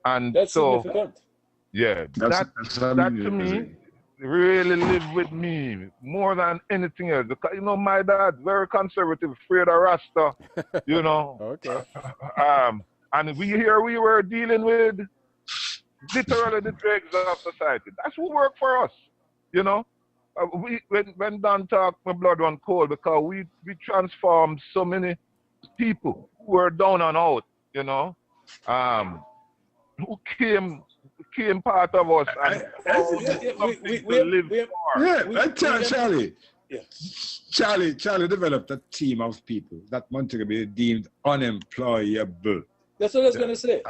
And That's so, significant. yeah, that to me really lived with me more than anything else. Because, you know, my dad, very conservative, afraid of Rasta, you know. Okay. And we were dealing with literally the dregs of society. That's what worked for us, you know. When Don talked, my blood run cold because we transformed so many people who were down and out, you know, who came part of us and we live for. Charlie. Yeah. Charlie developed a team of people that want to be deemed unemployable. That's what I was going to say.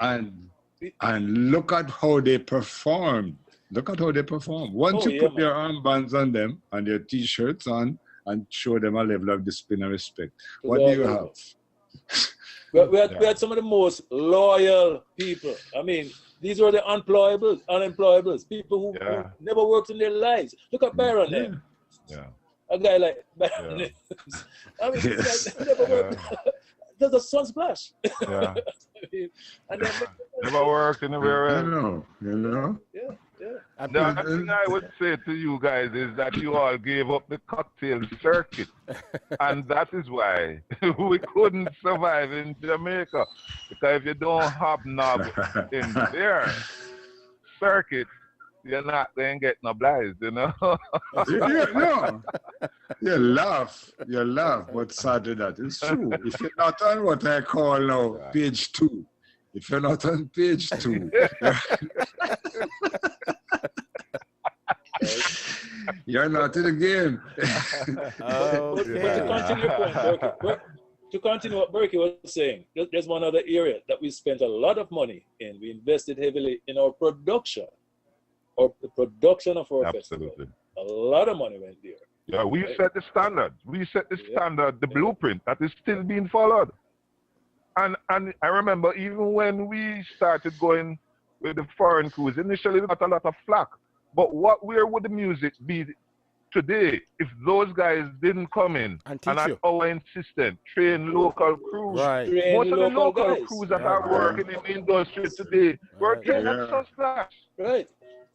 And look at how they performed. Once you put their armbands on them and their T-shirts on and show them a level of discipline and respect, what do you have? We had some of the most loyal people. I mean, these were the unemployables, people who never worked in their lives. Look at Byron there. Yeah. A guy like Byron. I mean, never worked. There's a Sunsplash. Yeah. I mean, and then, never worked anywhere else. You know. Yeah. The other thing I would say to you guys is that you all gave up the cocktail circuit. And that is why we couldn't survive in Jamaica. Because if you don't hobnob in their circuit, you're not going to get no obliged, you know? You laugh, but sadly that is true. If you're not on what I call now page 2, if you're not on page 2, you're not in the game. But to continue what Berkey was saying, there's one other area that we spent a lot of money in. We invested heavily in our production, or the production of our festival. A lot of money went there. Yeah, we set the standards. We set the standard, the blueprint that is still being followed. And I remember even when we started going with the foreign crews, initially we got a lot of flack. But where would the music be today if those guys didn't come in and at our insistence train local crews? Right. Most of the local crews that are working in the industry today were trained at Sunsplash. Right.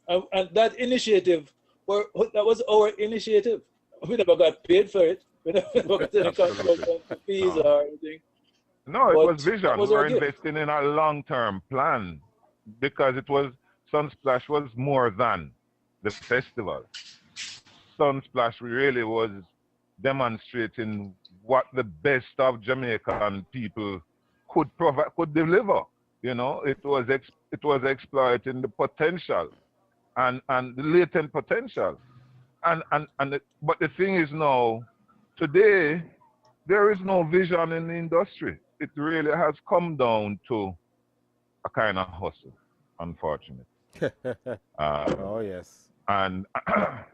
And that initiative, that was our initiative. We never got paid for it. We never got any consultant fees or anything. No, it was vision. We were investing in a long-term plan because Sunsplash was more than the festival. Sunsplash really was demonstrating what the best of Jamaican people could deliver. You know, it was exploiting the potential and the latent potential. But the thing is now, today, there is no vision in the industry. It really has come down to a kind of hustle, unfortunately. Oh yes. And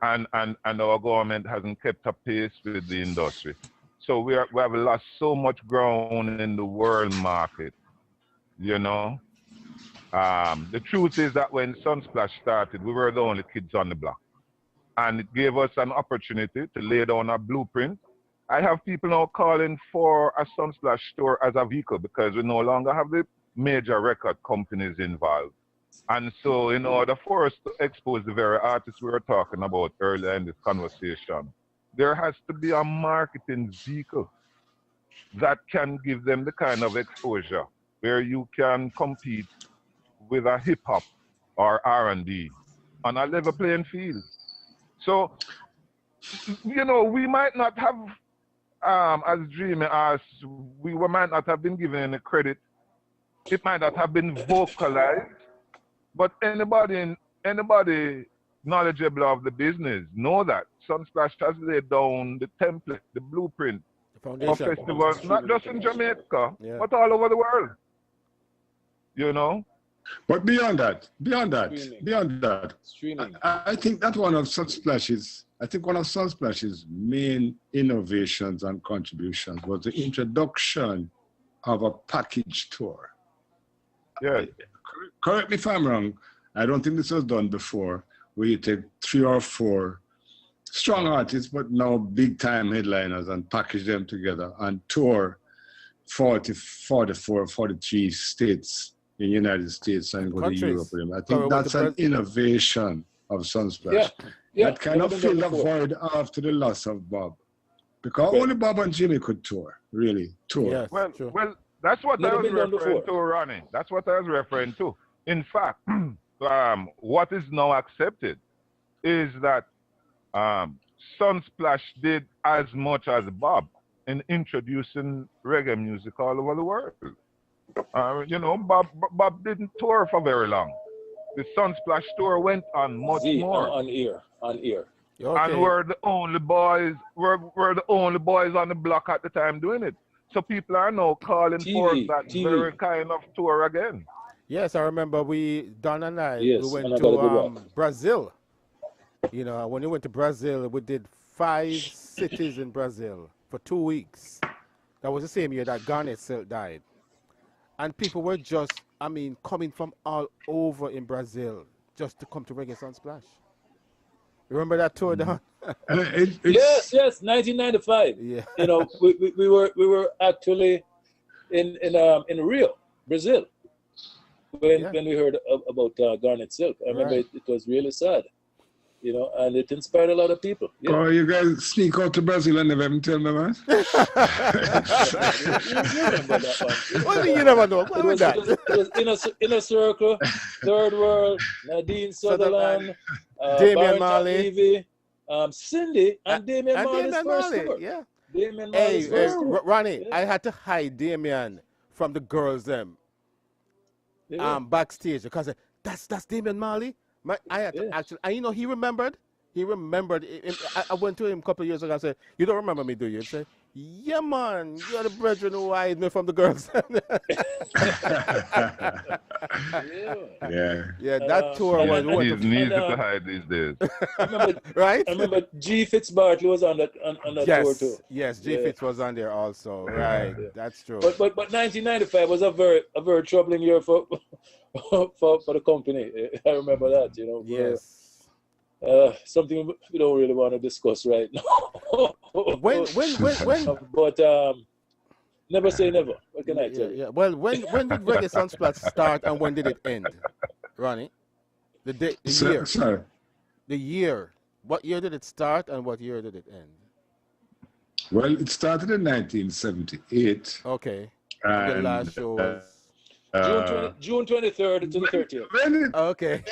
our government hasn't kept up pace with the industry. So we have lost so much ground in the world market, you know. The truth is that when Sunsplash started, we were the only kids on the block. And it gave us an opportunity to lay down a blueprint. I have people now calling for a Sunsplash store as a vehicle because we no longer have the major record companies involved. And so in order for us to expose the very artists we were talking about earlier in this conversation, there has to be a marketing vehicle that can give them the kind of exposure where you can compete with a hip-hop or R&B on a level playing field. So, you know, we might not have, as Dreamy asked, we might not have been given any credit. It might not have been vocalized, but anybody knowledgeable of the business know that Sunsplash has laid down the template, the blueprint for festivals, not just in Jamaica, but all over the world. You know? But beyond that, I think that one of Sunsplash's main innovations and contributions was the introduction of a package tour. Yeah. Correct me if I'm wrong, I don't think this was done before, where you take 3 or 4 strong artists, but now big time headliners, and package them together and tour 40, 44, 43 states in the United States and go to Europe with them. I think Probably that's an innovation of Sunsplash. Yeah. That kind of filled the void after the loss of Bob. Because only Bob and Jimmy could tour, really, tour. Yes, well, that's what I was referring to, Ronnie. That's what I was referring to. In fact, what is now accepted is that Sunsplash did as much as Bob in introducing reggae music all over the world. You know, Bob didn't tour for very long. The Sunsplash tour went on much more. On ear. Okay. And we're the only boys. We're the only boys on the block at the time doing it. So people are now calling for that very kind of tour again. Yes, I remember Don and I, we went to Brazil. You know, when we went to Brazil, we did 5 cities in Brazil for 2 weeks. That was the same year that Garnet Silk died. And people were just, I mean, coming from all over in Brazil just to come to Reggae Sunsplash. Remember that tour, Don? Yes, 1995. Yeah. You know, we were actually in Rio, Brazil, when we heard about Garnet Silk. I remember it was really sad. You know, and it inspired a lot of people. Yeah. Oh, you guys sneak out to Brazil and never even tell me, man. You remember that one? What do you never know? What was that? It was Inner Circle, Third World, Nadine Sutherland, Damian Marley, Cindy, and Damian Marley's first tour. Yeah. Damian Marley's first tour. Ronnie, I had to hide Damian from the girls them backstage because that's Damian Marley. I had to actually, and you know, he remembered. I went to him a couple of years ago and said, "You don't remember me, do you?" He said, "Yeah, man, you're the brethren who hide me from the girls." Yeah, that tour was wonderful. He's easy to hide these days. Right? I remember G. Fitzbartley was on that tour too. Yes, G. Fitz was on there also. Right, that's true. But 1995 was a very troubling year for the company. I remember that, you know. Yes. Something we don't really want to discuss right now. When? But never say never. What can I tell you? Yeah. Well, when did Reggae Sunsplash start and when did it end, Ronnie? The year. Sorry. The year. What year did it start and what year did it end? Well, it started in 1978. Okay. And the last show was June 23rd to the 30th. Okay.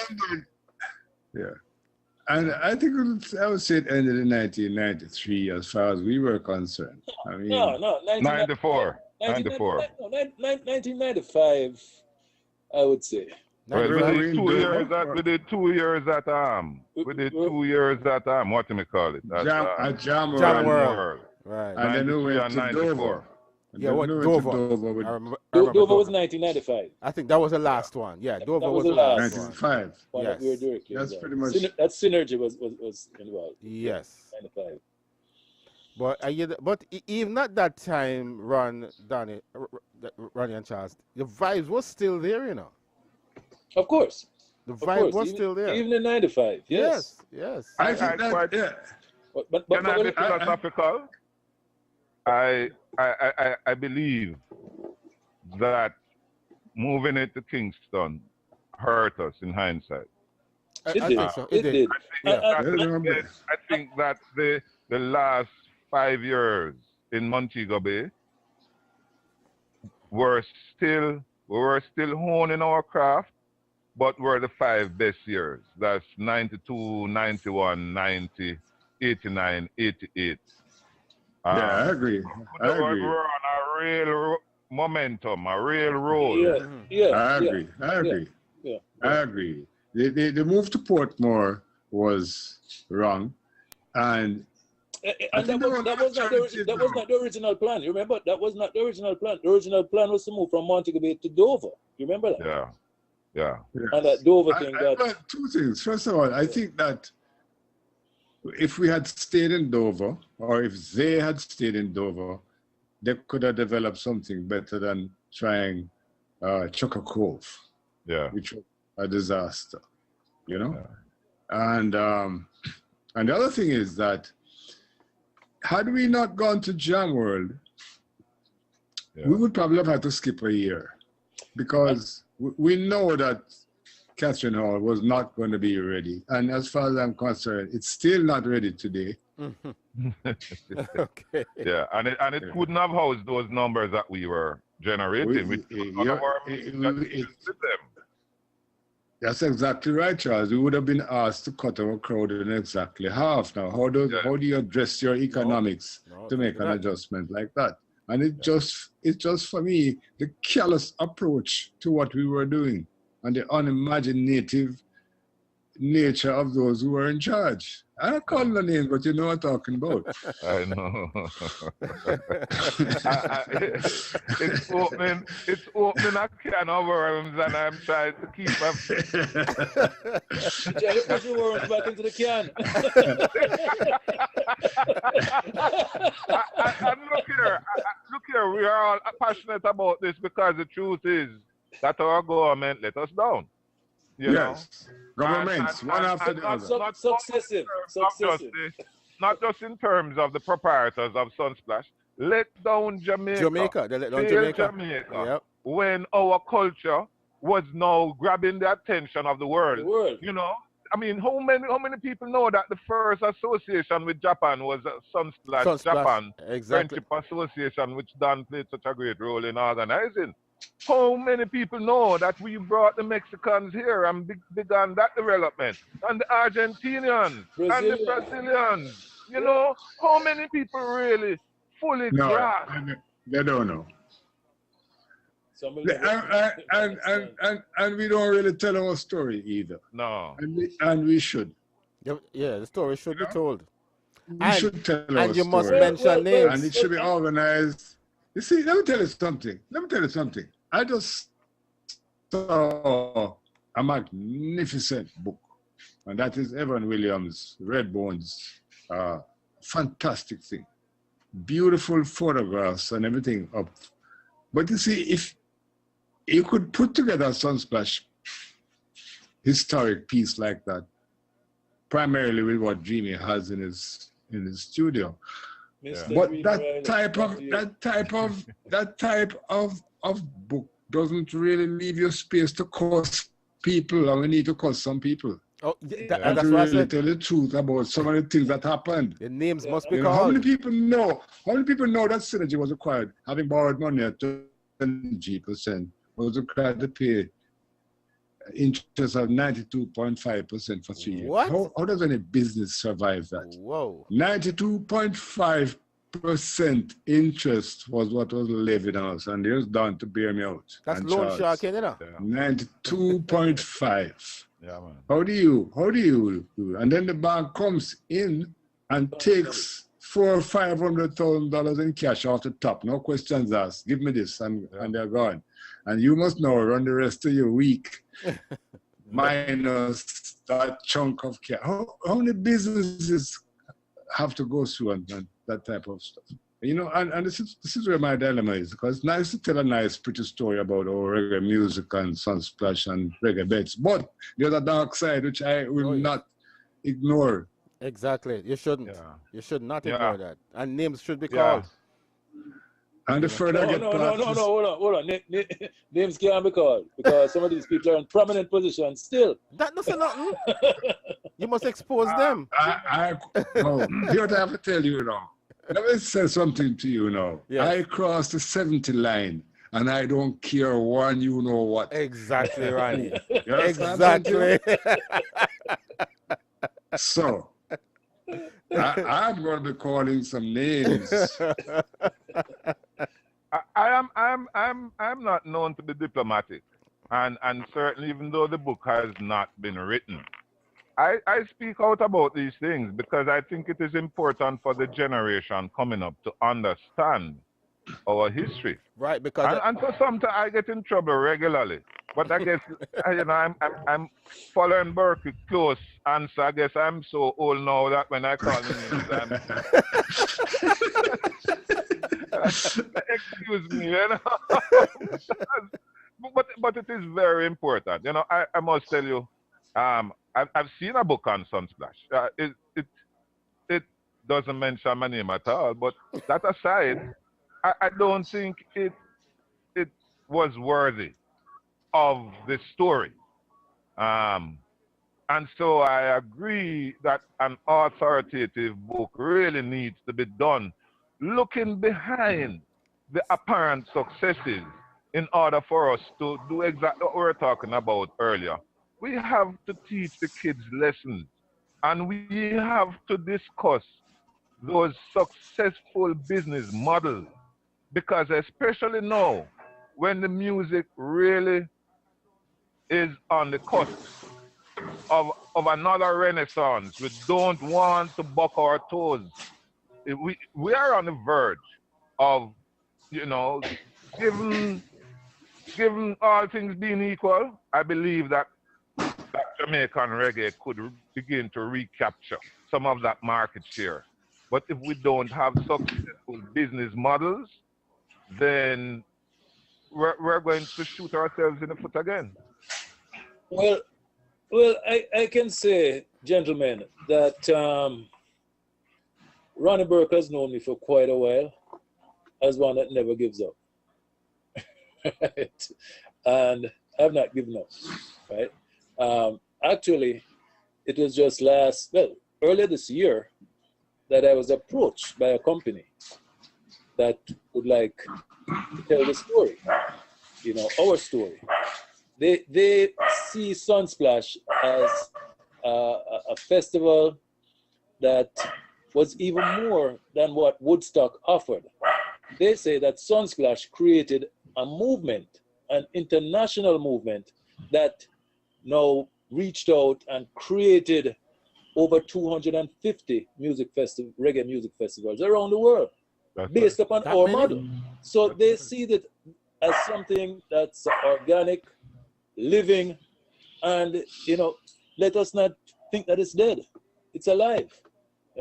Yeah. And I think I would say it ended in 1993 as far as we were concerned. I mean, no, 94. 1995, I would say. Well, we did 2 years at what do we call it? Jam World. Right. And then we went to Dover. Yeah, what Dover? Dover was 1995. I think that was the last one. Yeah, Dover was the last 95. one. Yes. We were doing. That's pretty much. That synergy was involved. Yes. 95. But even at that time, Ronnie and Charles, the vibes was still there, you know. Of course. The vibe was still there. Even in 95. Yes. I think that, But can I be philosophical? I believe that moving it to Kingston hurt us in hindsight. It did. I think that the last 5 years in Montego Bay we were still honing our craft, but were the 5 best years. That's 92, 91, 90, 89, 88. I agree. We're on a real momentum, a real roll. I agree. The move to Portmore was wrong, and that was not the original plan. You remember? That was not the original plan. The original plan was to move from Montego Bay to Dover. You remember that? Yeah. And that Dover thing. Two things. First of all, I think that if we had stayed in Dover, or if they had stayed in Dover, they could have developed something better than trying Chucker Cove, which was a disaster, you know? Yeah. And the other thing is that had we not gone to Jam World, we would probably have had to skip a year because we know that Catherine Hall was not going to be ready. And as far as I'm concerned, it's still not ready today. Okay. Yeah, and it couldn't have housed those numbers that we were generating. That's exactly right, Charles. We would have been asked to cut our crowd in exactly half. Now, how do you address your economics to make an adjustment like that? And it's just for me the callous approach to what we were doing and the unimaginative nature of those who were in charge. I don't call the names, but you know what I'm talking about. I know. It's opening a can of worms, and I'm trying to keep up. Jerry, put the worms back into the can. And look here, we are all passionate about this because the truth is that our government let us down. You know? Governments, one after the other. Successive. Not just in terms of the proprietors of Sunsplash. Let down Jamaica. They let down Jamaica. Yep. When our culture was now grabbing the attention of the world. You know? I mean, how many people know that the first association with Japan was Sunsplash Japan Friendship Association, which Don played such a great role in organizing? How many people know that we brought the Mexicans here and began that development? And the Argentinians and the Brazilians. You know, how many people really fully grasp? They don't know. And we don't really tell our story either. No. And we should. Yeah, the story should be told. We should tell our story. And you must mention names. And it should be organized. You see, let me tell you something. I just saw a magnificent book, and that is Evan Williams' Redbone's fantastic thing. Beautiful photographs and everything up. But you see, if you could put together a Sunsplash historic piece like that, primarily with what Dreamy has in his studio. But that type of book doesn't really leave you space to curse people, and we need to curse some people. Oh, that's what I said. Tell the truth about some of the things that happened. The names must be called. How many people know that synergy was required? Having borrowed money at 20% was required to pay interest of 92.5% for 3 years. What? How does any business survive that? Whoa. 92.5% interest was what was levied on us, and there's down to bear me out. That's loan sharking, you know? 92.5. Yeah, man. How do you do? And then the bank comes in and takes $400,000 or $500,000 in cash off the top. No questions asked. Give me this, and they're gone. And you must now run the rest of your week minus that chunk of cash. How many businesses have to go through and that type of stuff? You know, and this is where my dilemma is, because it's nice to tell a nice, pretty story about our reggae music and Sunsplash and reggae beds, but there's a dark side which I will not ignore. Exactly. You shouldn't. Yeah. You should not ignore that. And names should be called. And the further hold on. Names can't be called because some of these people are in prominent positions still. That doesn't nothing. You must expose them. Here's what I have to tell you now. Let me say something to you now. Yes. I crossed the 70 line and I don't care one you know what. Exactly, Ronnie. Exactly. So I'm going to be calling some names. I'm not known to be diplomatic, and certainly even though the book has not been written, I speak out about these things because I think it is important for the generation coming up to understand our history. Right, because and so sometimes I get in trouble regularly, but I guess I'm following Berkeley close, and so I guess I'm so old now that when I call him excuse me, you know. but it is very important, you know. I must tell you, I've seen a book on Sunsplash. It doesn't mention my name at all, but that aside, I don't think it was worthy of the story. And so I agree that an authoritative book really needs to be done, looking behind the apparent successes in order for us to do exactly what we were talking about earlier. We have to teach the kids lessons, and we have to discuss those successful business models, because especially now, when the music really is on the cusp of another renaissance, we don't want to buck our toes. We are on the verge of, you know, given all things being equal, I believe that Jamaican reggae could begin to recapture some of that market share. But if we don't have successful business models, then we're going to shoot ourselves in the foot again. Well, I can say, gentlemen, that Ronnie Burke has known me for quite a while as one that never gives up. Right? And I've not given up, right? Actually, it was just earlier this year that I was approached by a company that would like to tell the story, you know, our story. They see Sunsplash as a festival that was even more than what Woodstock offered. They say that Sunsplash created a movement, an international movement that now reached out and created over 250 reggae music festivals around the world. Based upon our model. So they see that as something that's organic, living, and, you know, let us not think that it's dead. It's alive,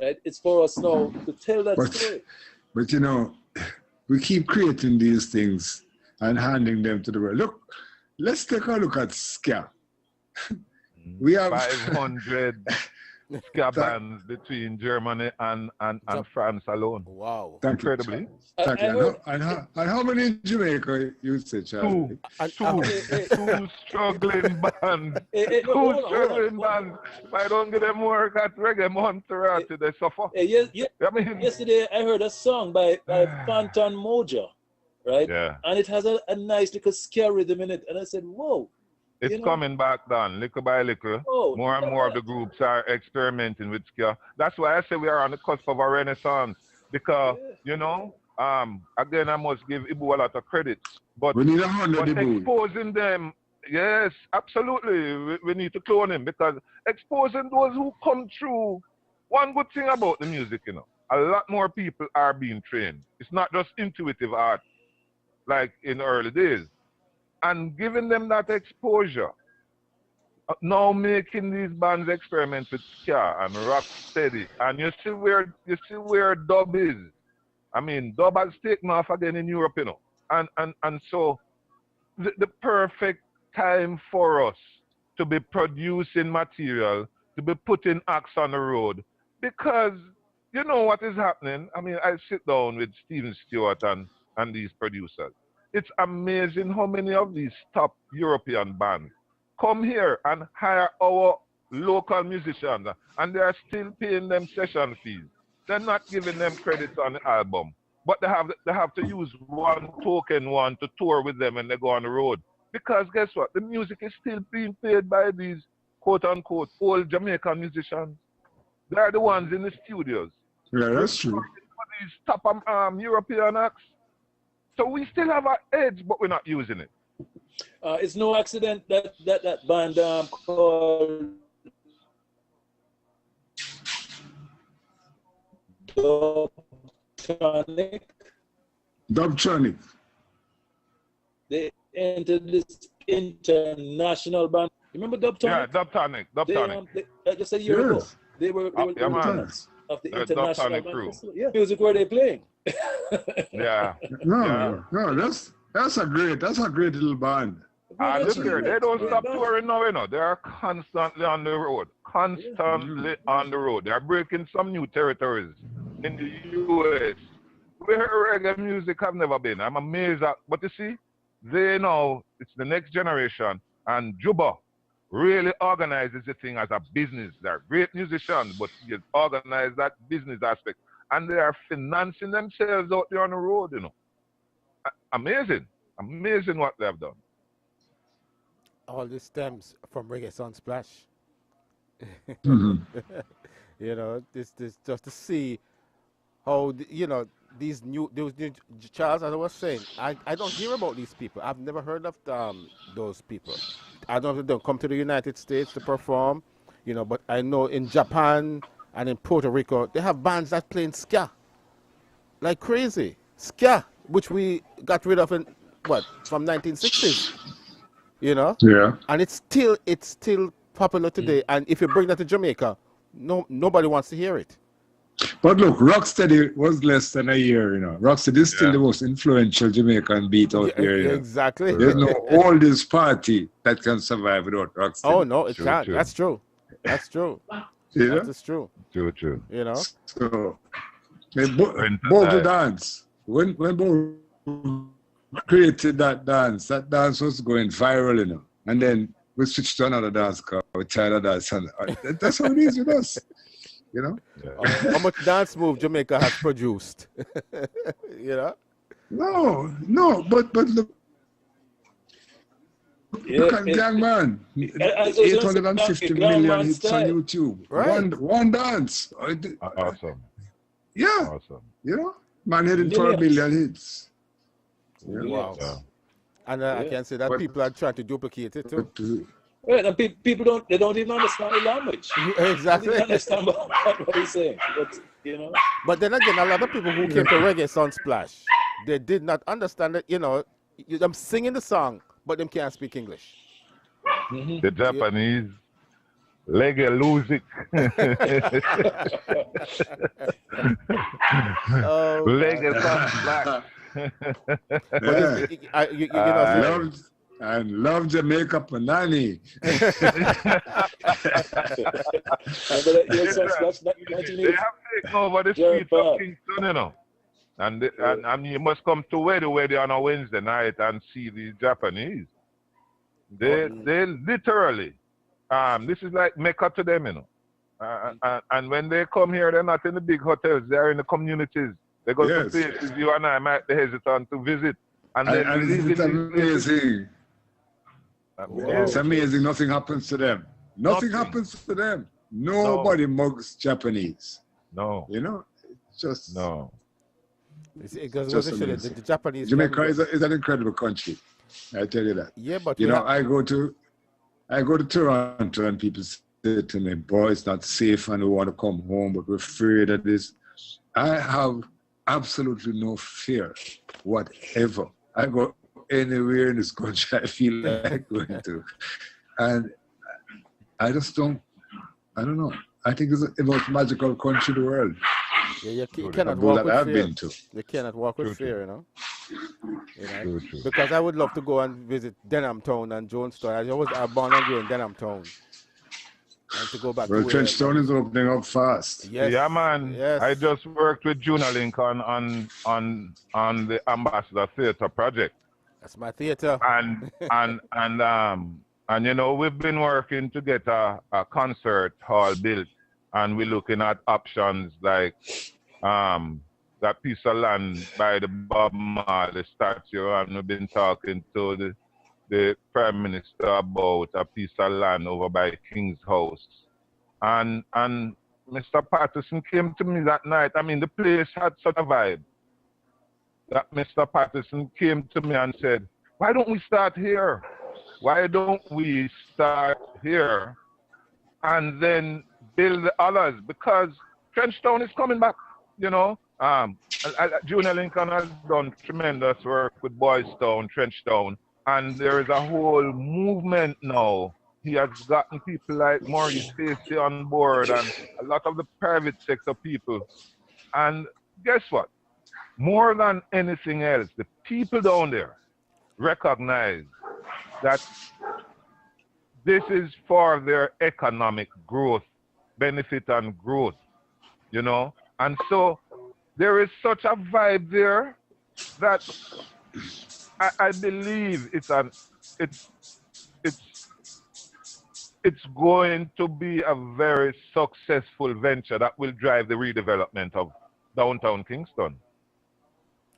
right? It's for us now to tell that story. But, you know, we keep creating these things and handing them to the world. Look, let's take a look at ska. We have 500 ska bands between Germany and France alone. Wow. Incredibly. And how many in Jamaica, you say, Charlie? Two struggling bands. Two struggling bands. If I don't get them work at Reggae Montserrat, they suffer. Yesterday, I heard a song by Phantom Moja, right? Yeah. And it has a nice little ska rhythm in it. And I said, whoa. It's coming back down, little by little. More and more of the groups are experimenting with ska. That's why I say we are on the cusp of a renaissance. Because, you know, again, I must give Ibu a lot of credit. But, we need 100 exposing them, yes, absolutely. We need to clone him, because exposing those who come through, one good thing about the music, you know, a lot more people are being trained. It's not just intuitive art like in the early days. And giving them that exposure, now making these bands experiment with ska and rock steady, and you see where dub is. I mean, dub has taken off again in Europe, you know, and so the perfect time for us to be producing material, to be putting acts on the road, because you know what is happening. I mean, I sit down with Steven Stewart and these producers. It's amazing how many of these top European bands come here and hire our local musicians, and they are still paying them session fees. They're not giving them credits on the album, but they have to use one token one to tour with them when they go on the road. Because guess what? The music is still being played by these quote-unquote old Jamaican musicians. They're the ones in the studios. Yeah, that's true. These top European acts. So we still have our edge, but we're not using it. It's no accident that band called Dubtronic. They entered this international band. Remember Dubtronic? Yeah, Dubtronic. Just a year ago, they were lieutenants of the international crew. Yeah, music were they playing? Yeah. No, that's a great little band. Look here, they don't stop touring now, you know. They are constantly on the road. On the road. They are breaking some new territories in the US where reggae music have never been. I'm amazed at, but you see, they know it's the next generation, and Juba really organizes the thing as a business. They're great musicians, but you organize that business aspect. And they are financing themselves out there on the road, you know. Amazing. Amazing what they've done. All this stems from Reggae Sunsplash. Mm-hmm. You know, this just to see how, you know, those new, Charles, as I was saying, I don't hear about these people. I've never heard of those people. I don't know if they don't come to the United States to perform, you know, but I know in Japan and in Puerto Rico, they have bands that play in ska like crazy. Ska, which we got rid of in, what, from 1960s, you know? Yeah. And it's still popular today. And if you bring that to Jamaica, nobody wants to hear it. But look, Rocksteady was less than a year, you know. Rocksteady is still the most influential Jamaican beat out there. You know? Exactly. There's no oldest party that can survive without Rocksteady. Oh, no, it can't. True. That's true. That's true. Yeah? That is true. True. You know? So, Bogle dance. When Bogle created that dance was going viral, you know. And then we switched to another dance called China dance. And that's how it is with us. You know? Yeah. How much dance move Jamaica has produced? You know? No, but look. Look at Gang Man. 850 million hits on YouTube. Right. One dance. Awesome. Yeah. Awesome. You know? Man heading for 1 million hits. Yeah. Wow. Yeah. And I can say that people are trying to duplicate it too. Right, and people don't even understand the language. Exactly. They don't understand what he's saying. But, you know. But then again, a lot of people who came to Reggae Sunsplash, they did not understand it. You know, them singing the song, but them can't speak English. The Japanese, Reggae Luzik. Reggae Sunsplash. Love Jamaica Panani. They have taken over the streets of Kingston, you know. And you must come to where they on a Wednesday night and see the Japanese. They literally, this is like Mecca to them, you know. And when they come here, they're not in the big hotels, they're in the communities. They go to places you and I might be hesitant to visit. And it's amazing. It's amazing. Nothing happens to them. Nothing happens to them. Nobody mugs Japanese. No. You know? Just... No. The Japanese... Jamaica is an incredible country. I tell you that. Yeah, but... You know, I go to Toronto and people say to me, boy, it's not safe and we want to come home, but we're afraid of this. I have absolutely no fear whatever. I go anywhere in this country I feel like going to. And I just don't know. I think it's the most magical country in the world. Yeah, you cannot walk with fear. Been to. You cannot walk with fear, you know? True. Because I would love to go and visit Denhamtown and Jonestown. I was born and grew in Denhamtown. And to go back to Trenchtown is opening up fast. Yes. Yeah, man. Yes. I just worked with Junalink on the Ambassador Theatre project. That's my theatre. And you know, we've been working to get a concert hall built, and we're looking at options like that piece of land by the Bob Marley statue, and we've been talking to the Prime Minister about a piece of land over by King's House. And Mr. Patterson came to me that night. I mean, the place had such a vibe that Mr. Patterson came to me and said, why don't we start here? Why don't we start here and then build the others? Because Trenchtown is coming back, you know. Junior Lincoln has done tremendous work with Boys Town, Trenchtown, and there is a whole movement now. He has gotten people like Maurice Stacey on board and a lot of the private sector people. And guess what? More than anything else, the people down there recognize that this is for their economic growth, benefit and growth, you know? And so there is such a vibe there that I believe it's going to be a very successful venture that will drive the redevelopment of downtown Kingston.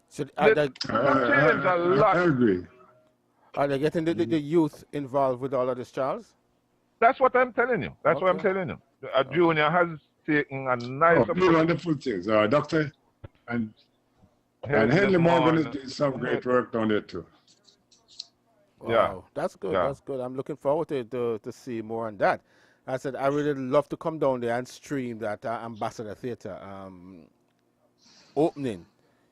So I agree. Are they getting the youth involved with all of this, Charles? That's what I'm telling you. That's what I'm telling you. Junior has taken a nice wonderful things. Doctor and Henley Morgan is doing some great work down there too. Wow, yeah, that's good. Yeah. That's good. I'm looking forward to see more on that. I said I really love to come down there and stream that Ambassador Theatre opening,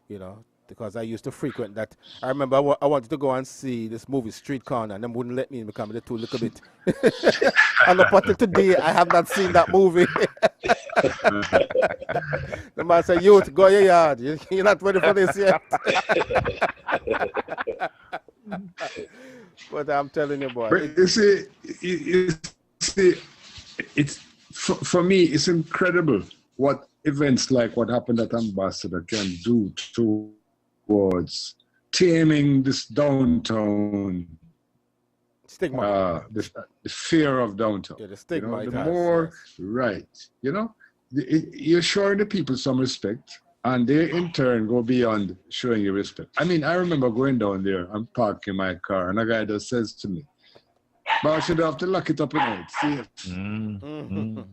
you know, because I used to frequent that. I remember I wanted to go and see this movie Street Corner, and them wouldn't let me become the too little bit. And up until today, I have not seen that movie. The man said, "Youth, go your yard. You're not ready for this yet." But I'm telling you, boy. But you see, it's for me, it's incredible what events like what happened at Ambassador can do towards taming this downtown stigma, the fear of downtown. Yeah, the stigma. You know, the more right, you know, you're showing the people some respect. And they, in turn, go beyond showing you respect. I mean, I remember going down there and parking my car, and a guy just says to me, "But I should have to lock it up at night, safe." And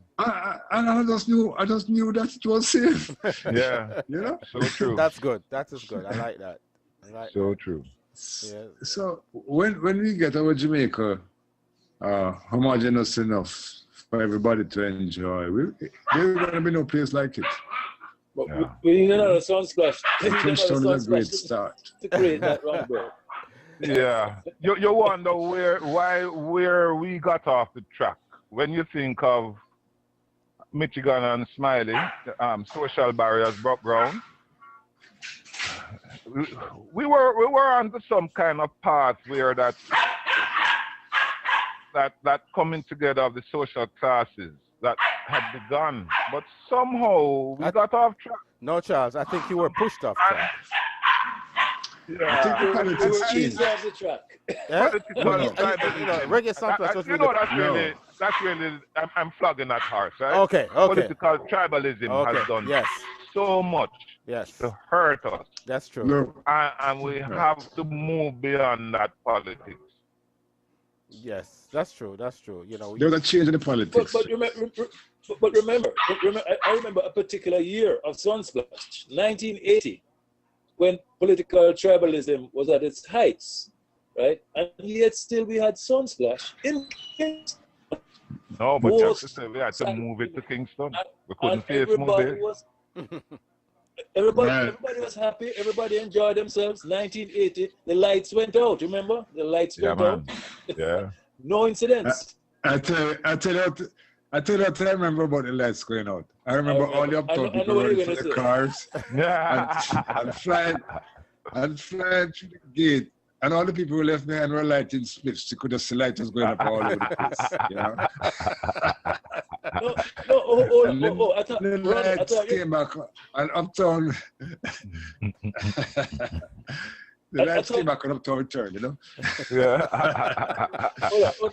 I just knew that it was safe. Yeah, you know. So true. That's good. That is good. I like that. So true. Yeah. So when we get our Jamaica homogeneous enough for everybody to enjoy, there's gonna be no place like it. But we need another Sunsplash. Kingston is a great start. To create that run, bro. Yeah. You wonder where we got off the track. When you think of Michigan and Smiley, social barriers broke ground. We were onto some kind of path where that coming together of the social classes that had begun, but somehow we got off track. No, Charles, I think you were pushed off track. Yeah. I think the politics changed. Off the track. Yeah? Reggae Sunsplash was that's really I'm flogging that horse, right? Okay. Political tribalism has done so much to hurt us. That's true. No. And we have to move beyond that politics. Yes, that's true. You know, there's a change in the politics. But remember, I remember a particular year of Sunsplash, 1980, when political tribalism was at its heights, right? And yet still we had Sunsplash in Kingston. No, but just to say we had to move it to Kingston. We couldn't face move it. Everybody was happy. Everybody enjoyed themselves. 1980, the lights went out. Remember? The lights went out. Yeah. No incidents. I tell you what I remember about the lights going out. I remember all the uptown people running for the cars and flying through the gate. And all the people who left behind were lighting spliffs. You could just see lights going up all over the place. You know? I thought the lights came back and uptown. The lights came back on uptown turn, you know? Yeah.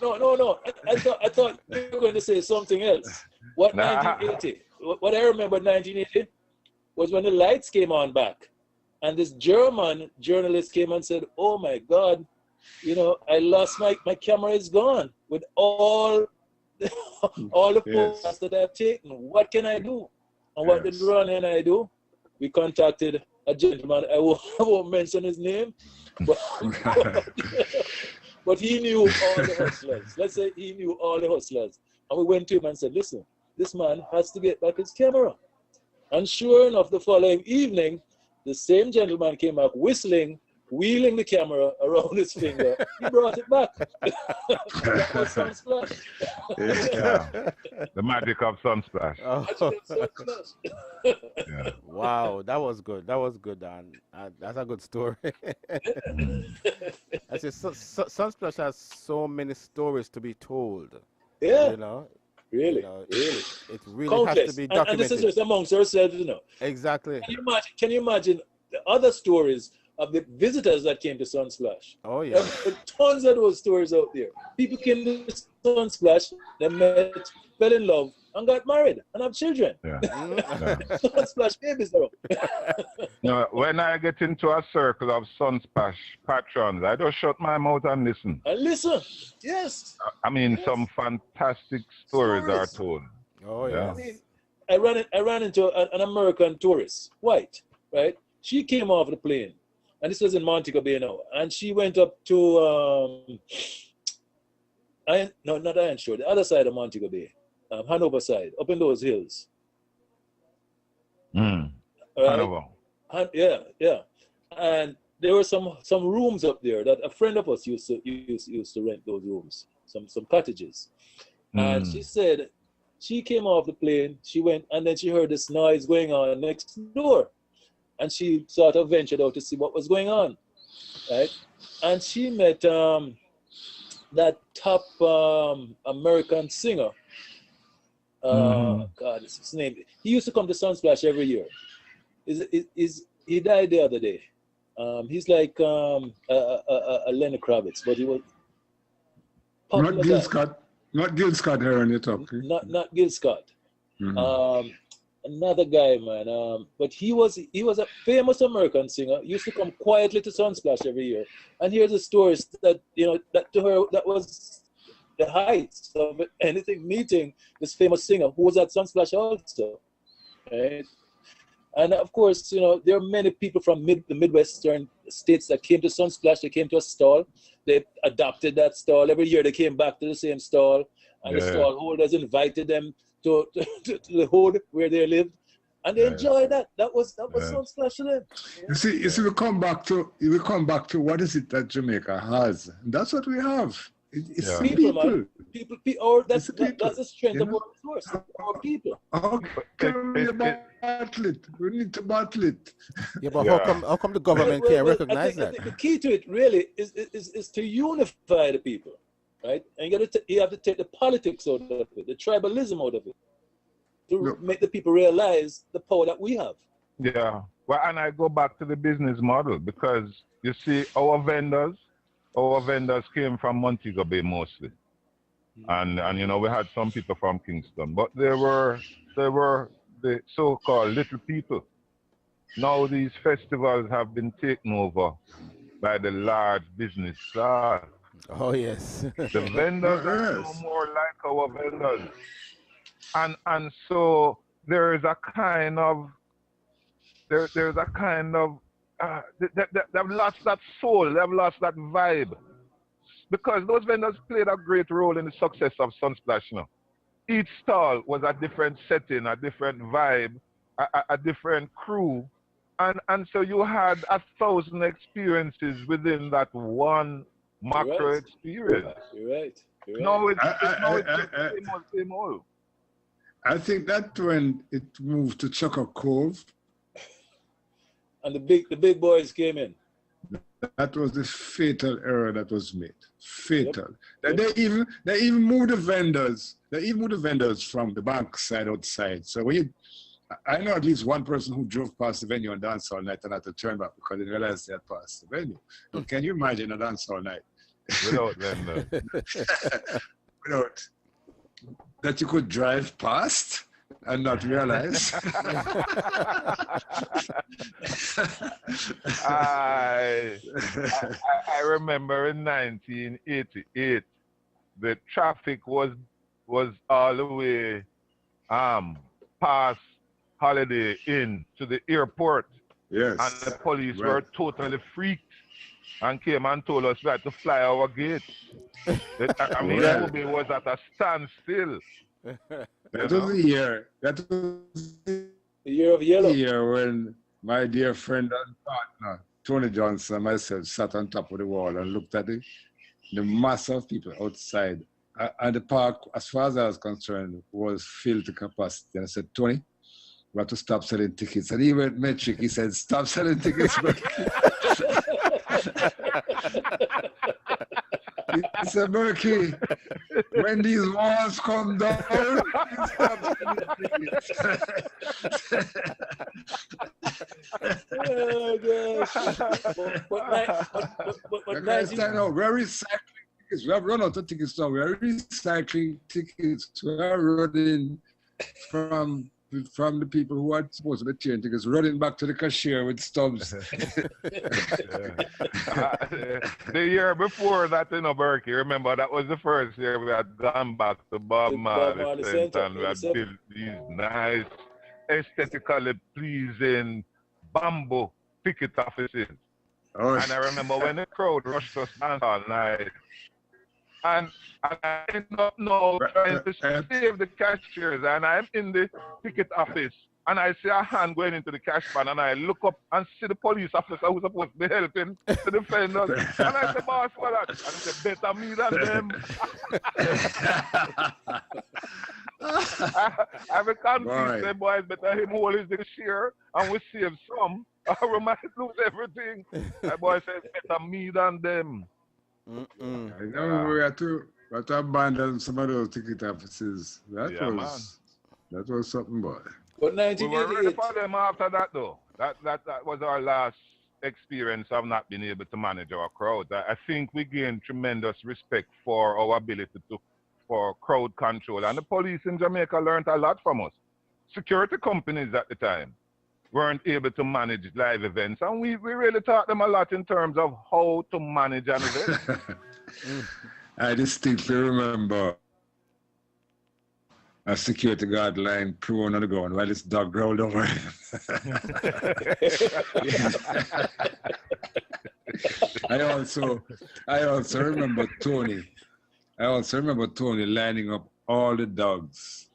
No. I thought you were going to say something else. What 1980? What I remember 1980 was when the lights came on back. And this German journalist came and said, "Oh my God, you know, I lost my camera is gone with all the photos that I've taken. What can I do?" And what did Ron and I do? We contacted a gentleman. I won't mention his name, but he knew all the hustlers. Let's say he knew all the hustlers. And we went to him and said, "Listen, this man has to get back his camera." And sure enough, the following evening, the same gentleman came up whistling, wheeling the camera around his finger. He brought it back. That was Sunsplash. Yeah. The magic of Sunsplash. Yeah. Wow, that was good. Dan. That's a good story. I said, Sunsplash has so many stories to be told. Yeah. You know? Really? You know, really, it really Countless. has to be documented. And this is just amongst ourselves, you know. Exactly. Can you imagine the other stories of the visitors that came to Sunsplash. Oh, yeah. Tons of those stories out there. People came to Sunsplash, they met, fell in love, and got married, and have children. Yeah. Sunsplash babies are No, when I get into a circle of Sunsplash patrons, I just shut my mouth and listen. And listen, yes. I mean, some fantastic stories are told. Oh, yeah. I mean, I ran into an American tourist, white, right? She came off the plane, and this was in Montego Bay now, and she went up to, not Iron Shore, the other side of Montego Bay, Hanover side, up in those hills. Right? Hanover. Yeah. And there were some rooms up there that a friend of us used to rent those rooms, some cottages. And she said she came off the plane, she went, and then she heard this noise going on next door. And she sort of ventured out to see what was going on, right? And she met that top American singer. God, what's his name? He used to come to Sunsplash every year. He died the other day. He's like a Lenny Kravitz, but he was not Gil Scott. Not Gil Scott here on your talk. Not Gil Scott. Another guy, man. But he was a famous American singer. He used to come quietly to Sunsplash every year. And here's the stories that that to her that was the heights of anything meeting this famous singer who was at Sunsplash also. Right? And of course, there are many people from the Midwestern states that came to Sunsplash. They came to a stall. They adopted that stall. Every year they came back to the same stall. And the stall holders invited them to the hood where they lived. And they enjoyed that. That was Sunsplash to them. You see, we come back to what is it that Jamaica has? And that's what we have. It's people. Man. People, that's the strength of our resource, our people. How can we battle it? We need to battle it. Yeah, but how come the government can't recognize that? I think the key to it really is to unify the people, right? And you have to take the politics out of it, the tribalism out of it, to make the people realize the power that we have. Yeah. Well, and I go back to the business model because you see, our vendors came from Montego Bay mostly. And we had some people from Kingston, but they were the so-called little people. Now these festivals have been taken over by the large business class. Oh yes. The vendors are no more like our vendors. And so there is a kind of they've lost that soul, they've lost that vibe. Because those vendors played a great role in the success of Sunsplash now. Each stall was a different setting, a different vibe, a different crew. And so you had 1,000 experiences within that one macro experience. You're right. No, it's same old. I think that when it moved to Chucker Cove, and the big boys came in. That was the fatal error that was made. Fatal. They even moved the vendors. They even moved the vendors from the bank side outside. So I know at least one person who drove past the venue and danced all night and had to turn back because they realized they had passed the venue. Can you imagine a dance all night? Without vendors. Without that you could drive past and not realize. I remember in 1988, the traffic was all the way past Holiday Inn to the airport. Yes. And the police were totally freaked and came and told us we had to fly our gate. I mean, Kobe was at a standstill. That was the year. That was the year of yellow. The year when my dear friend and partner, Tony Johnson, and myself sat on top of the wall and looked at the mass of people outside. And the park, as far as I was concerned, was filled to capacity. And I said, Tony, we have to stop selling tickets. And he went metric. He said, stop selling tickets. He said, Berkey, when these walls come down, stop selling tickets. Oh gosh. But guys, I know we're recycling tickets. We have run out of tickets now. We're recycling tickets. We are running from the people who are supposed to be tearing tickets, running back to the cashier with stubs. The year before that, Berkey, remember that was the first year we had gone back to Bob Marley Center, and we had built these nice, aesthetically pleasing bamboo ticket offices. Oh. And I remember when the crowd rushed us down all night. And I end up now trying to save the cashiers, and I'm in the ticket office, and I see a hand going into the cash pan, and I look up and see the police officer who's supposed to be helping to defend us. And I said, boss, what that? And he said, better me than them. I be confused, say, boys, better him hold his cashier, and we save some, or we might lose everything. My boy says, better me than them. I know we had to abandon some of those ticket offices. That was something, boy. But we were ready for them after that, though. That was our last experience of not being able to manage our crowd. I think we gained tremendous respect for our ability for crowd control, and the police in Jamaica learned a lot from us. Security companies at the time weren't able to manage live events, and we really taught them a lot in terms of how to manage an event. I distinctly remember a security guard lying prone on the ground while his dog rolled over him. I also remember Tony. Lining up all the dogs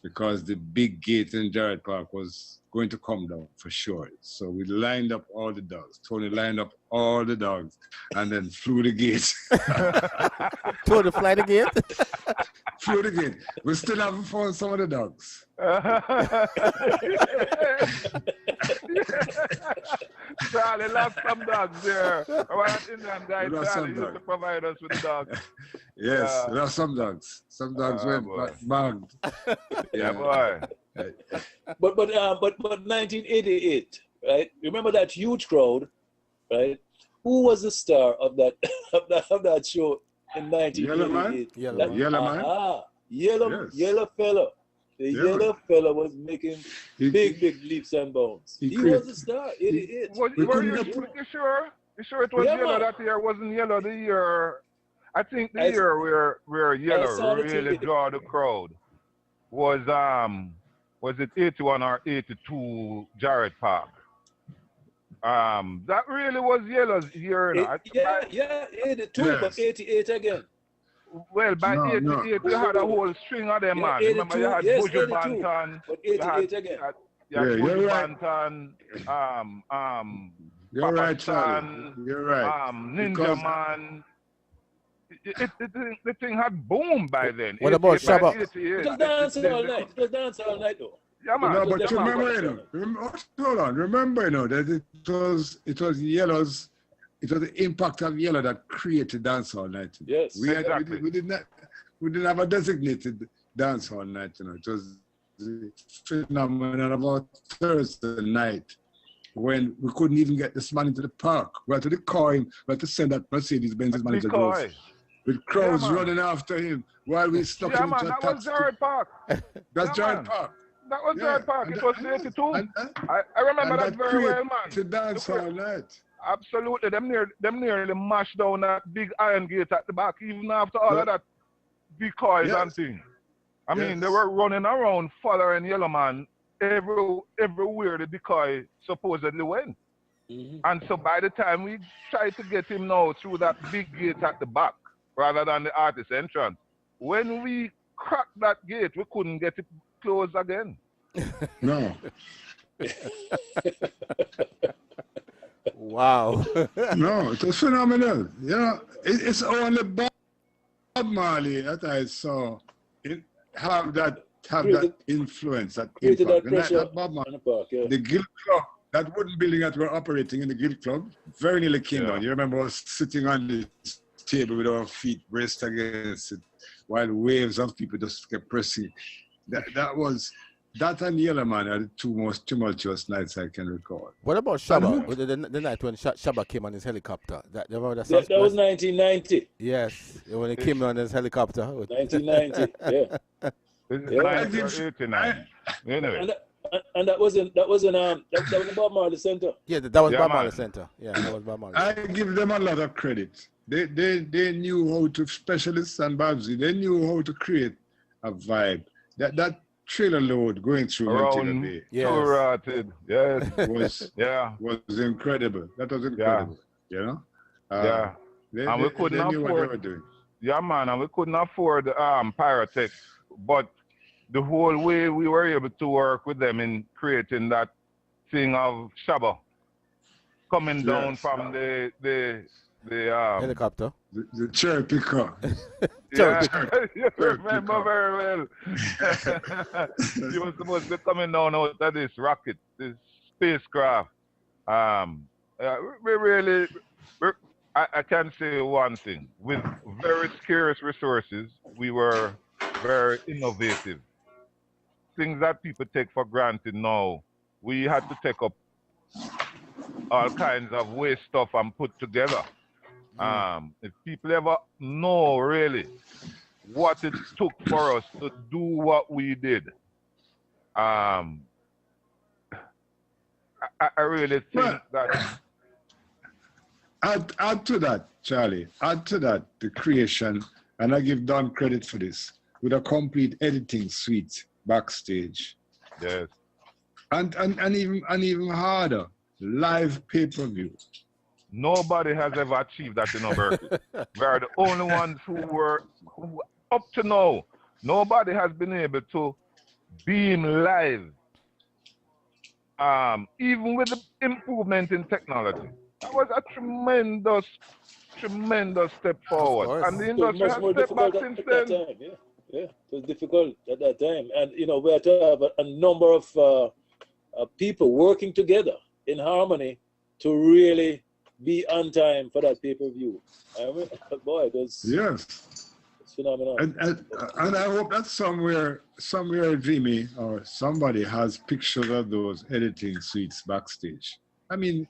because the big gate in Jarrett Park was going to come down for sure. So we lined up all the dogs. Tony lined up all the dogs and then flew the gate. Tony fly the gate? Flew the gate. We still haven't found some of the dogs. Charlie lost some dogs there. Our Indian guy Charlie used to provide us with dogs. Yes, there are some dogs. Some dogs went bagged. Yeah, boy. But 1988, right? Remember that huge crowd, right? Who was the star of that of that show in 1988? Yellow Man. Yellow fella. The yellow fella was making big leaps and bounds. He was the star. 88. Were you sure? You sure it was yellow that year? Wasn't yellow the year? I think the year where yellow really draw the crowd was it 81 or 82 Jarrett Park? That really was yellow's year. 82, but 88 again. Well, by 88, we had a whole string of them, man. Remember, you had Buju Banton. But 88 again. You had Buju Banton, you're right, Charlie. You're right. Ninja Man. The thing had boomed by then. What about Shabba? It was dance all night. It was dance all night, though. Yeah, man. No, but remember, that it was Yellow's. It was the impact of Yellow that created dancehall night. Yes, exactly. We didn't have a designated dancehall night. It was the phenomenon about Thursday night when we couldn't even get this man into the park. We had to decoy him. We had to send that Mercedes-Benz manager drove with crowds running after him while we stuck him into a taxi. That was Jarrett Park. That's Jarrett Park. That was Jarrett Park. It was 82. I remember that very well, man. To dance all night. Absolutely. Them nearly mashed down that big iron gate at the back, even after all of that decoys and things. I mean, they were running around following Yellow Man everywhere the decoy supposedly went. Mm-hmm. And so by the time we tried to get him now through that big gate at the back, rather than the artist entrance, when we cracked that gate, we couldn't get it closed again. No. Wow. No, it was phenomenal. It's only Bob Marley that I saw have that influence, that impact. That Bob Marley, the Guild Club, that wooden building that we're operating in the Guild Club, very nearly came down. You remember us sitting on this table with our feet braced against it while waves of people just kept pressing. That was That and Yellowman are the two most tumultuous nights I can recall. What about Shabba? The night when Shabba came on his helicopter. That was 1990. Yes, when he came on his helicopter. 1990. Yeah. 1989. Anyway. And that was in Bob Marley Center. Yeah, that was Bob Marley Center. Yeah, that was Bob Marley. I give them a lot of credit. They knew how to, specialists and Babsy, they knew how to create a vibe. That trailer load going through Montego Bay. Yes. Was incredible. That was incredible. You know? And we couldn't afford. Yeah, man, and we couldn't afford Pyrotech, but the whole way we were able to work with them in creating that thing of Shabba coming down from the helicopter. The cherry picker. You remember very well. He was supposed to be coming down out of this rocket, this spacecraft. I can say one thing. With very scarce resources, we were very innovative. Things that people take for granted now, we had to take up all kinds of waste stuff and put together. If people ever know really what it took for us to do what we did, I really think that. Add to that, Charlie. Add to that the creation, and I give Don credit for this, with a complete editing suite backstage. Yes. And even harder, live pay-per-view. Nobody has ever achieved that in Berkeley. We are the only ones who up to now, nobody has been able to beam live. Even with the improvement in technology. That was a tremendous step forward. And the industry has stepped back since then. Yeah, it was difficult at that time. And, we had to have a number of people working together in harmony to really be on time for that pay-per-view. I mean, boy, it was phenomenal. And I hope that somewhere, Jimmy or somebody has pictures of those editing suites backstage. I mean,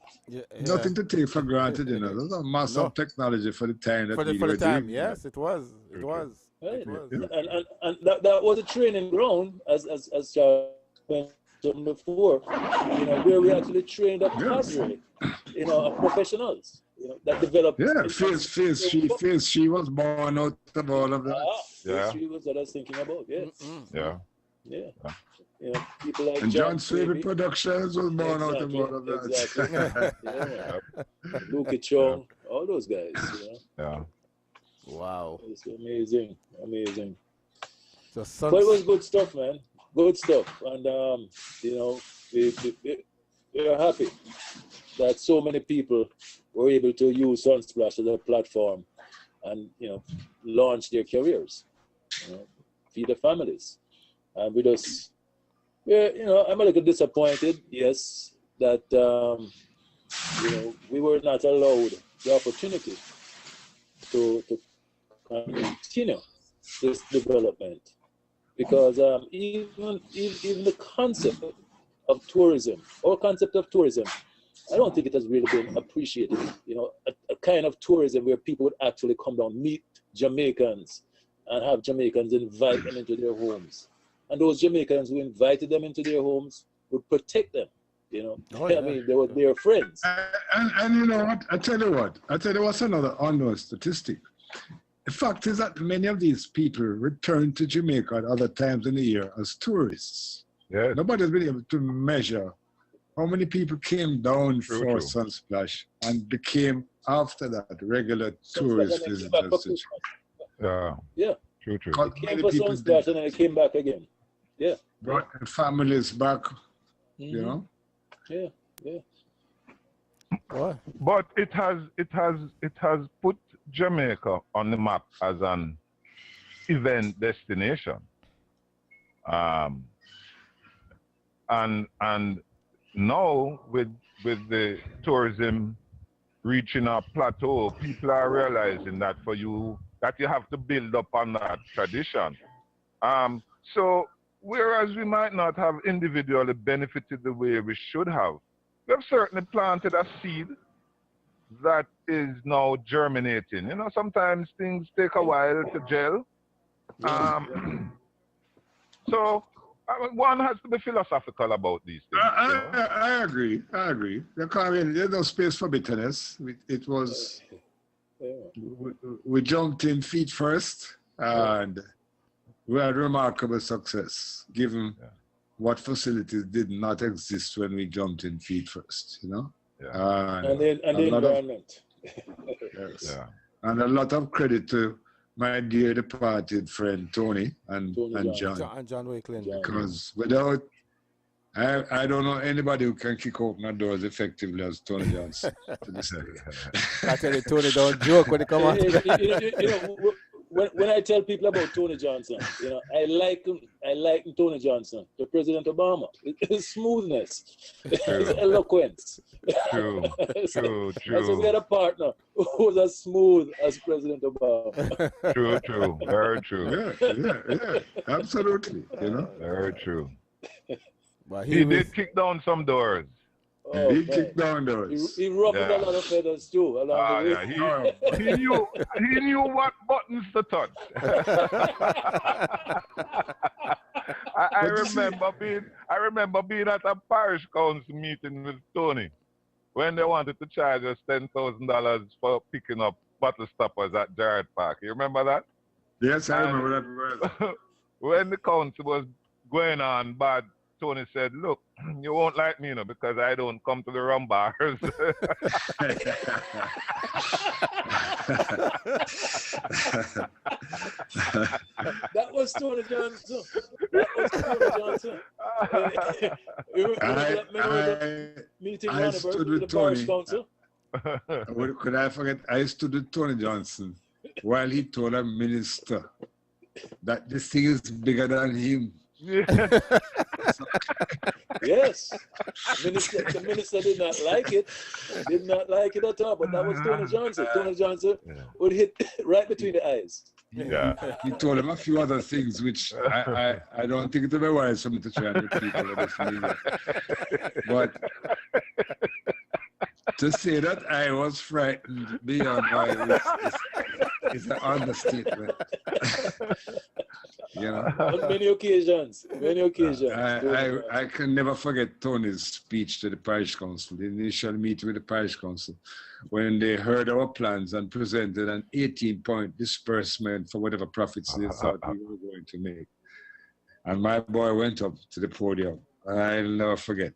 nothing to take for granted, There's a massive technology for the time that we were doing. Yes, it was. Right. And that was a training ground, as Charles mentioned before, where we actually trained a cadre, of professionals, that developed. Yeah, Face, she was born out of all of that. She was what I was thinking about, Yeah. People like and John Swaby Productions was born out of all of that. Exactly. Luke Chong, all those guys, Yeah. Wow. It's amazing. So but it was good stuff, man. Good stuff. And, we are happy that so many people were able to use Sunsplash as a platform and, launch their careers, feed their families. And we just, I'm a little disappointed, yes, that, we were not allowed the opportunity to continue this development, because even the concept of tourism, I don't think it has really been appreciated. A kind of tourism where people would actually come down, meet Jamaicans, and have Jamaicans invite them into their homes. And those Jamaicans who invited them into their homes would protect them. I mean, they were their friends. And you know what? I tell you what's another unknown statistic. The fact is that many of these people return to Jamaica at other times in the year as tourists. Yeah. Nobody's been able to measure how many people came down for Sunsplash and became, after that, regular tourist visitors. Yeah. True. They came for Sunsplash and then they came back again. Yeah. Brought their families back, Yeah. What? But it has put Jamaica on the map as an event destination. And now with the tourism reaching a plateau, people are realizing that you have to build up on that tradition. So whereas we might not have individually benefited the way we should have, we have certainly planted a seed that is now germinating. You know, sometimes things take a while to gel. So one has to be philosophical about these things. I agree. There's no space for bitterness. It was, we jumped in feet first, and we had remarkable success, given what facilities did not exist when we jumped in feet first, you know? And the environment. And a lot of credit to my dear departed friend Tony and John. And John Wakeland. Because without, I don't know anybody who can kick open doors effectively as Tony Johnson. To this day. I tell you, Tony don't joke when they come out. When I tell people about Tony Johnson, you know, I like Tony Johnson, the President Obama. His smoothness, his eloquence. True. I just got a partner who's as smooth as President Obama. True. Very true. Yeah. Absolutely. You know? Very true. But he did kick down some doors. Oh, he kicked down doors. He ruffled a lot of feathers too. He knew what buttons to touch. I remember being at a parish council meeting with Tony when they wanted to charge us $10,000 for picking up bottle stoppers at Jared Park. You remember that? Yes, I remember that. When the council was going on bad, Tony said, "Look, you won't like me, you know, because I don't come to the rum bars." That was Tony Johnson. I stood with Tony. Could I forget? I stood with Tony Johnson while he told a minister that this thing is bigger than him. Yes, the minister did not like it. Did not like it at all. But that was Tony Johnson. Tony Johnson would hit right between the eyes. Yeah. He told him a few other things which I don't think it would be wise for me to try and repeat over this media. But to say that I was frightened beyond my is an understatement. You know? On many occasions. I can never forget Tony's speech to the parish council, the initial meeting with the parish council, when they heard our plans and presented an 18-point disbursement for whatever profits they thought we were going to make. And my boy went up to the podium. I'll never forget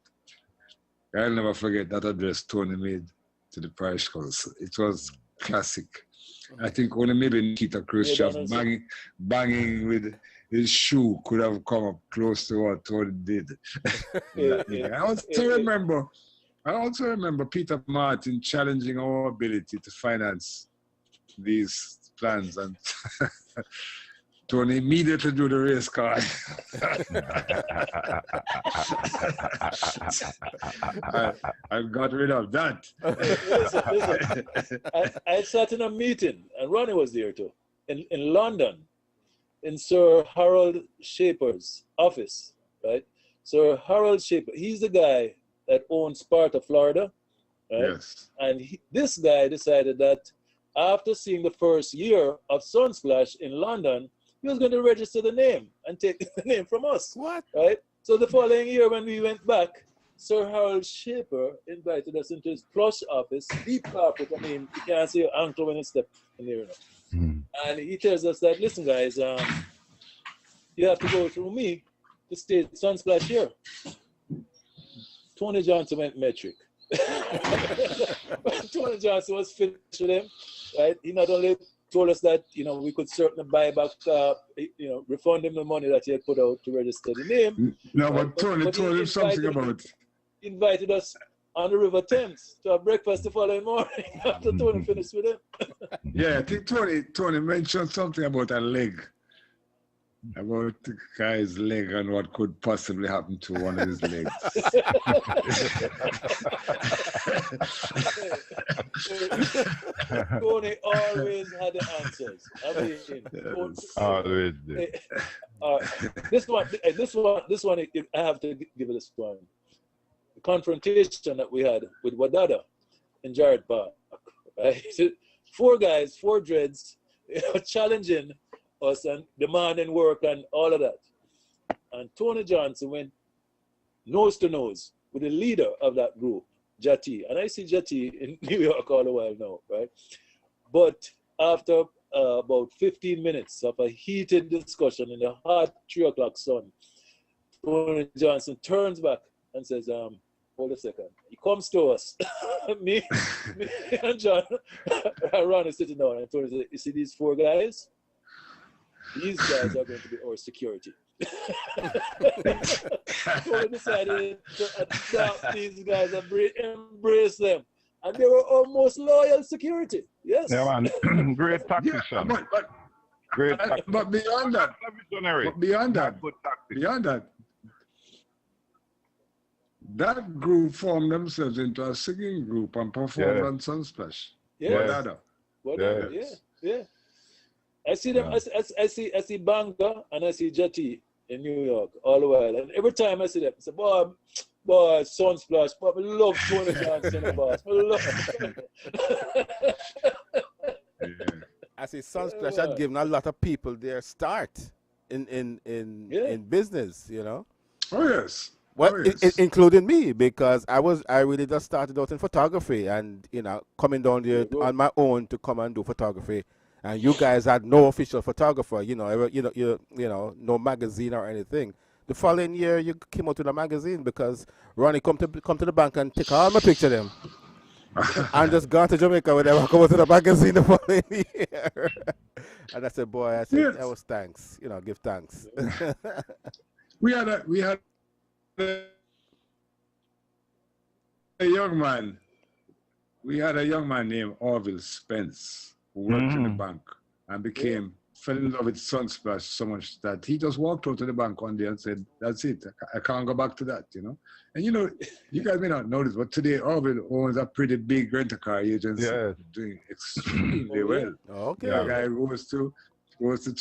that address Tony made to the parish council. It was classic. I think only maybe Nikita Khrushchev banging with his shoe could have come up close to what Tony did. I also remember Peter Martin challenging our ability to finance these plans, and Tony immediately drew the race card. I got rid of that. Listen. I sat in a meeting, and Ronnie was there too, in London, in Sir Harold Shaper's office, right? Sir Harold Shaper, he's the guy that owns part of Florida, right? Yes. And this guy decided that after seeing the first year of Sunsplash in London, he was going to register the name and take the name from us. What? Right? So the following year when we went back, Sir Harold Shaper invited us into his plush office, deep carpet. I mean, you can't see your ankle when you step in there. And he tells us that, listen, guys, you have to go through me to state Sunsplash here. Tony Johnson went metric. Tony Johnson was finished with him, right? He not only told us that, you know, we could certainly buy back, refund him the money that he had put out to register the name. No, but Tony told him something about it. Invited us on the River Thames to have breakfast the following morning after Tony finished with him. Yeah, I think Tony mentioned something about a leg. About the guy's leg and what could possibly happen to one of his legs. Tony always had the answers. I mean, always did. This one, I have to give it this one. The confrontation that we had with Wadada in Jared Park. Right? 4 guys, 4 dreads, challenging us and demanding work and all of that. And Tony Johnson went nose to nose with the leader of that group, Jati. And I see Jati in New York all the while now, right? But after about 15 minutes of a heated discussion in the hot 3 o'clock sun, Tony Johnson turns back and says, hold a second. He comes to us. me and John, Ron is sitting down, and Tony says, you see these 4 guys? These guys are going to be our security. So we decided to adopt these guys and embrace them. And they were almost loyal security. Yes. Yeah, man. Great tactician. Yeah, but beyond that, that group formed themselves into a singing group and performed on Sunsplash. Yeah. Yeah. I see them. I see Banga and I see Jetty in New York all the while, and every time I see them, I say, boy, Sunsplash, but I love Tony Johnson, boss. I love. I see Sunsplash had given a lot of people their start in business, you know. Oh yes. Well, including me, because I really just started out in photography, and coming down there on my own to come and do photography. And you guys had no official photographer, no magazine or anything. The following year, you came out with a magazine because Ronnie come to the bank and take all my picture of them. And just gone to Jamaica when I come out to the magazine the following year. And I said, boy, that was thanks. Give thanks. we had a young man. We had a young man named Orville Spence, who worked in the bank and fell in love with Sunsplash so much that he just walked out to the bank one day and said, that's it, I can't go back to that, And you guys may not know this, but today Orville owns a pretty big rent-a-car agency, doing extremely well. Okay. The guy goes to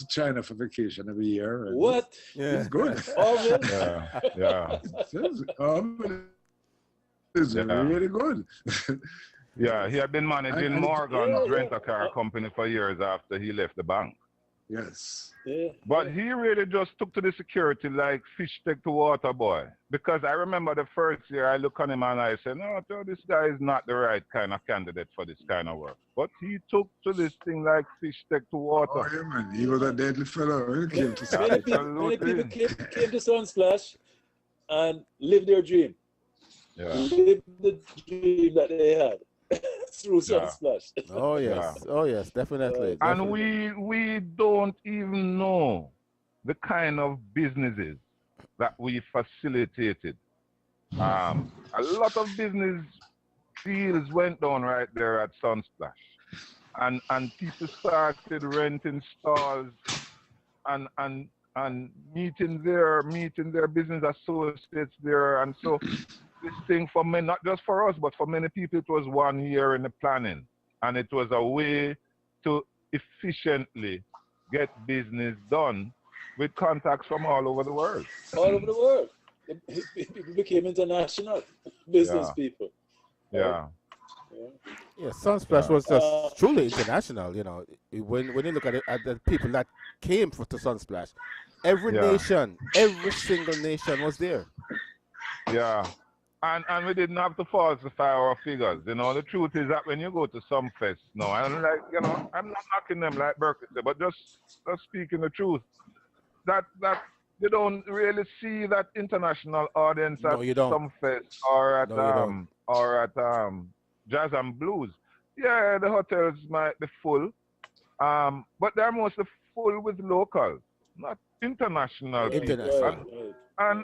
China for vacation every year. What? It's good. Orville? Yeah. Orville is really good. Yeah, he had been managing Morgan's rent-a-car company for years after he left the bank. Yes. Yeah. But he really just took to the security like fish take to water, boy. Because I remember the first year I looked on him and I said, no, this guy is not the right kind of candidate for this kind of work. But he took to this thing like fish take to water. Oh, yeah, man. He was a deadly fellow when he came to Many people came to Sunsplash and lived their dream. Yeah. Lived the dream that they had. Through Sunsplash. Oh yes, definitely. And we don't even know the kind of businesses that we facilitated. A lot of business deals went down right there at Sunsplash, and people started renting stalls and meeting their business associates there, and so. This thing for me, not just for us, but for many people, it was 1 year in the planning. And it was a way to efficiently get business done with contacts from all over the world. All over the world. It became international business people. Yeah. Yeah, Sunsplash was just truly international, When you look at the people that came to Sunsplash, every nation, every single nation was there. Yeah. And we didn't have to falsify our figures. The truth is that when you go to some fest, I'm not knocking them like Berkeley said, but just speaking the truth, that you don't really see that international audience at some fest or at Jazz and Blues. Yeah, the hotels might be full, but they're mostly full with locals, not international people. And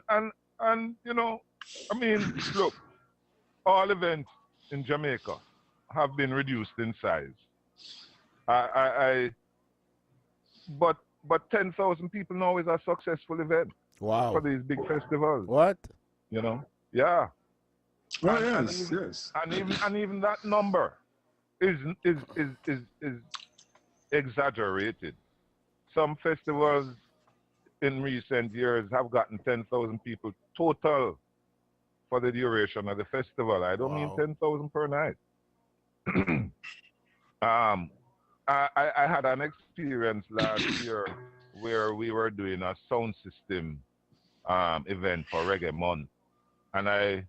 look, all events in Jamaica have been reduced in size. But 10,000 people now is a successful event. Wow. For these big festivals. What? Yeah. yes. And even that number is exaggerated. Some festivals in recent years have gotten 10,000 people total for the duration of the festival. I don't mean 10,000 per night. I had an experience last year where we were doing a sound system event for Reggae Month, and I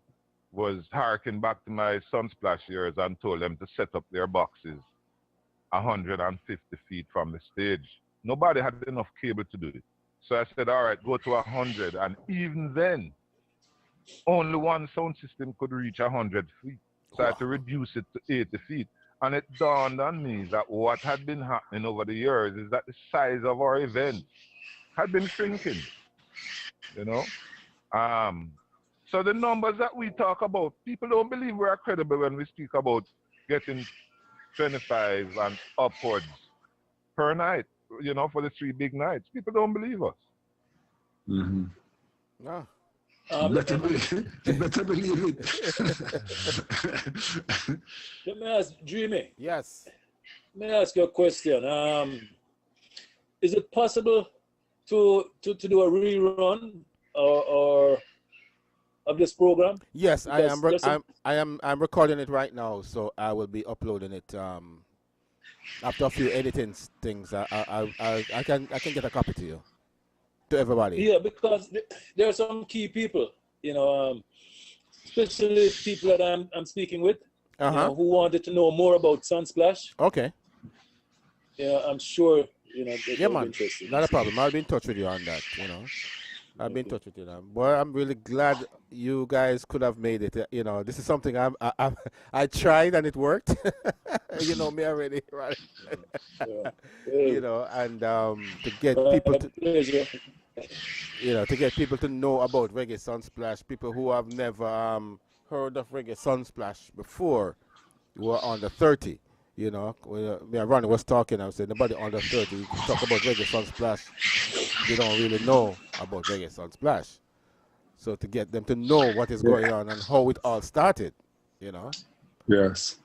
was harking back to my Sunsplash years and told them to set up their boxes 150 feet from the stage. Nobody had enough cable to do it. So I said, all right, go to 100. And even then, only one sound system could reach 100 feet. So I had to reduce it to 80 feet. And it dawned on me that what had been happening over the years is that the size of our events had been shrinking, you know. So the numbers that we talk about, people don't believe we're credible when we speak about getting 25 and upwards per night, you know, for the 3 big nights. People don't believe us. Mm-hmm. No. You better believe it. Let me ask Dreamy. Yes. Let me ask you a question. Is it possible to do a rerun or of this program? Yes, I'm recording it right now, so I will be uploading it after a few editing things. I can get a copy to you, to everybody. Yeah, because there are some key people, you know, especially people that I'm speaking with, you know, who wanted to know more about Sunsplash. Okay. Yeah, I'm sure, you know, yeah, man. Interested. Not a problem. I'll be in touch with you on that, you know. I'll be in touch with you now. Boy, I'm really glad you guys could have made it. You know, this is something I tried and it worked. You know me already, right? You know, and to get people to, you know, to get people to know about Reggae Sunsplash, people who have never heard of Reggae Sunsplash before, who are under 30. You know, me and Ronnie was talking, I was saying, nobody under 30, you can talk about Reggae Sunsplash, they don't really know about Reggae Sunsplash. So to get them to know what is going on and how it all started, you know. Yes.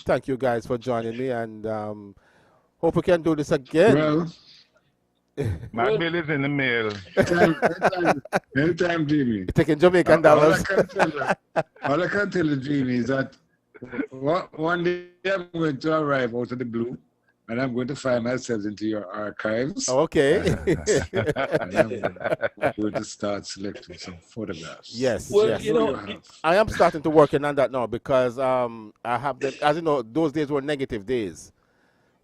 Thank you guys for joining me, and hope we can do this again. Well, my bill is in the mail. Anytime, Jimmy. Taking Jamaican dollars. All I can tell you, Jimmy, is that one day I'm going to arrive out of the blue, and I'm going to find myself into your archives. Okay. And I'm going to start selecting some photographs. Yes. Well, yes. you know, I am starting to work on that now because I have them, as you know, those days were negative days.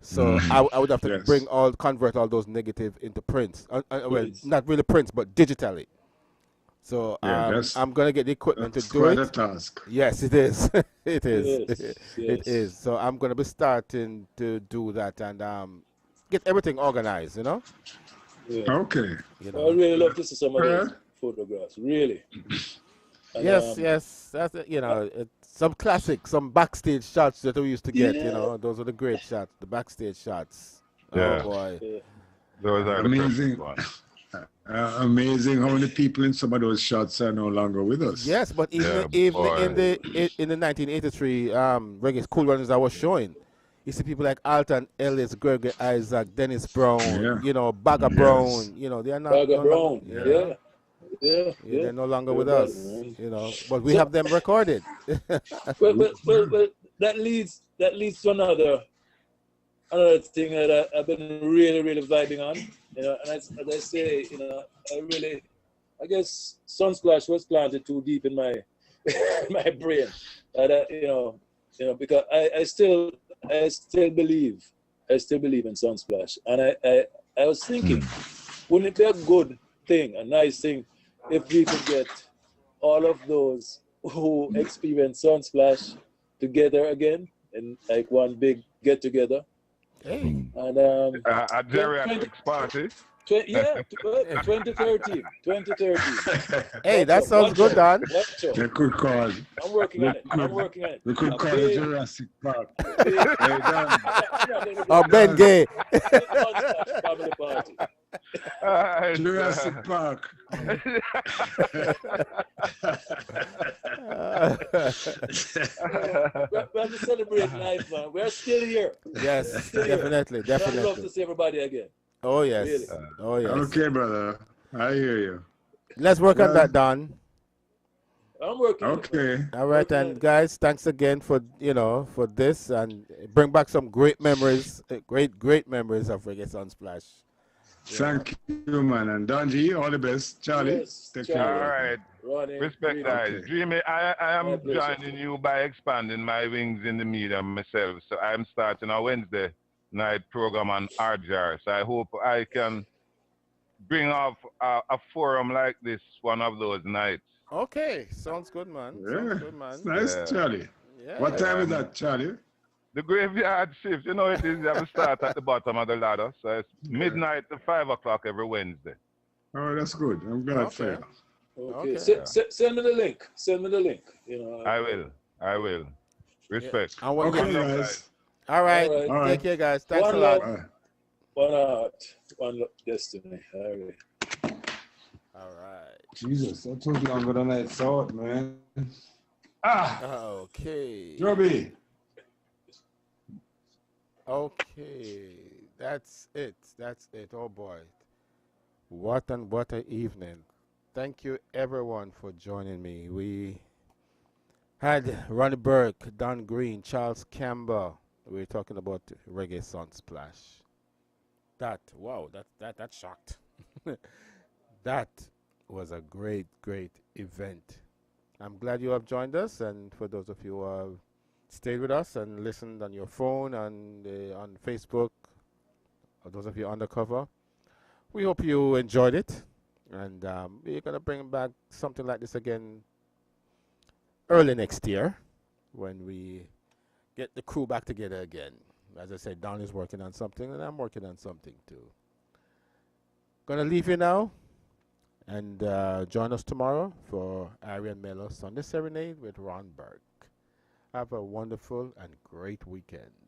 So I would have to convert all those negative into prints. Well, not really prints, but digitally. So I'm going to get the equipment to do it. Quite a task. Yes, it is. It is. Yes, It is. So I'm going to be starting to do that and get everything organized, you know? Yeah. Okay. You know? I really love to see some of those photographs, really. And, yes. That's it, you know, some classic, some backstage shots that we used to get, you know. Those are the great shots, the backstage shots. Yeah. Oh, boy. Yeah. Those are amazing. The ones. Amazing how many people in some of those shots are no longer with us. Yes, but even in the 1983 Reggae Cool Runners I was showing, you see people like Alton Ellis, Gregory Isaac, Dennis Brown, you know, Bagger Brown, you know, they are not. Bagger Brown, they're no longer with us, you know, but we have them recorded. well, that leads to another thing that I've been really vibing on, you know, and as I say, you know, I guess Sunsplash was planted too deep in my my brain, that you know, because I still believe in Sunsplash, and I was thinking, wouldn't it be a good thing, a nice thing, if we could get all of those who experience Sunsplash together again in like one big get together. Hey. And a geriatric party. 2013. Hey, that sounds good, Don. They could call. I'm working on it. We could call it Jurassic Park. Oh, Ben Gay. Family party. Jurassic Park. We have to celebrate life, man. We're still here. Yes, still definitely, here. definitely. I'd love to see everybody again. Oh yes, really. Oh yes. Okay, brother. I hear you. Let's work on that, Don. I'm working. Okay. All right, and guys, thanks again for for this, and bring back some great memories, great memories of Reggae Sunsplash. Thank you, man. And Don G, all the best. Charlie, yes, take Charlie. care. All right. Ronnie, Respect, guys. Okay. Dreamy, I am joining you by expanding my wings in the media myself. So I'm starting a Wednesday night program on RJR. So I hope I can bring off a forum like this one of those nights. Okay, sounds good, man. Yeah. Sounds good, man. Nice, Yeah. Charlie. Yeah. What time is that, Charlie? The graveyard shift, you know it is. You have to start at the bottom of the ladder. So it's midnight to 5 o'clock every Wednesday. Oh, that's good. I'm glad for you. Okay. Okay. Send me the link. Send me the link. You know. I will. Respect. Yeah. Okay, guys. All right. All right. Take care, guys. Thanks One a lot. love. One heart. One destiny. All right. All right. Jesus, that took longer than I thought, man. Okay. Joby. Okay. That's it. That's it. Oh boy. What an evening. Thank you everyone for joining me. We had Ronnie Burke, Don Green, Charles Campbell. We were talking about Reggae Sunsplash. Wow, that shocked. That was a great event. I'm glad you have joined us, and for those of you who have stayed with us and listened on your phone and on Facebook, or those of you undercover, we hope you enjoyed it, and we're gonna bring back something like this again early next year when we get the crew back together again. As I said, Don is working on something, and I'm working on something too. Gonna leave you now, and join us tomorrow for Arian Mello Sunday Serenade with Ron Burke. Have a wonderful and great weekend.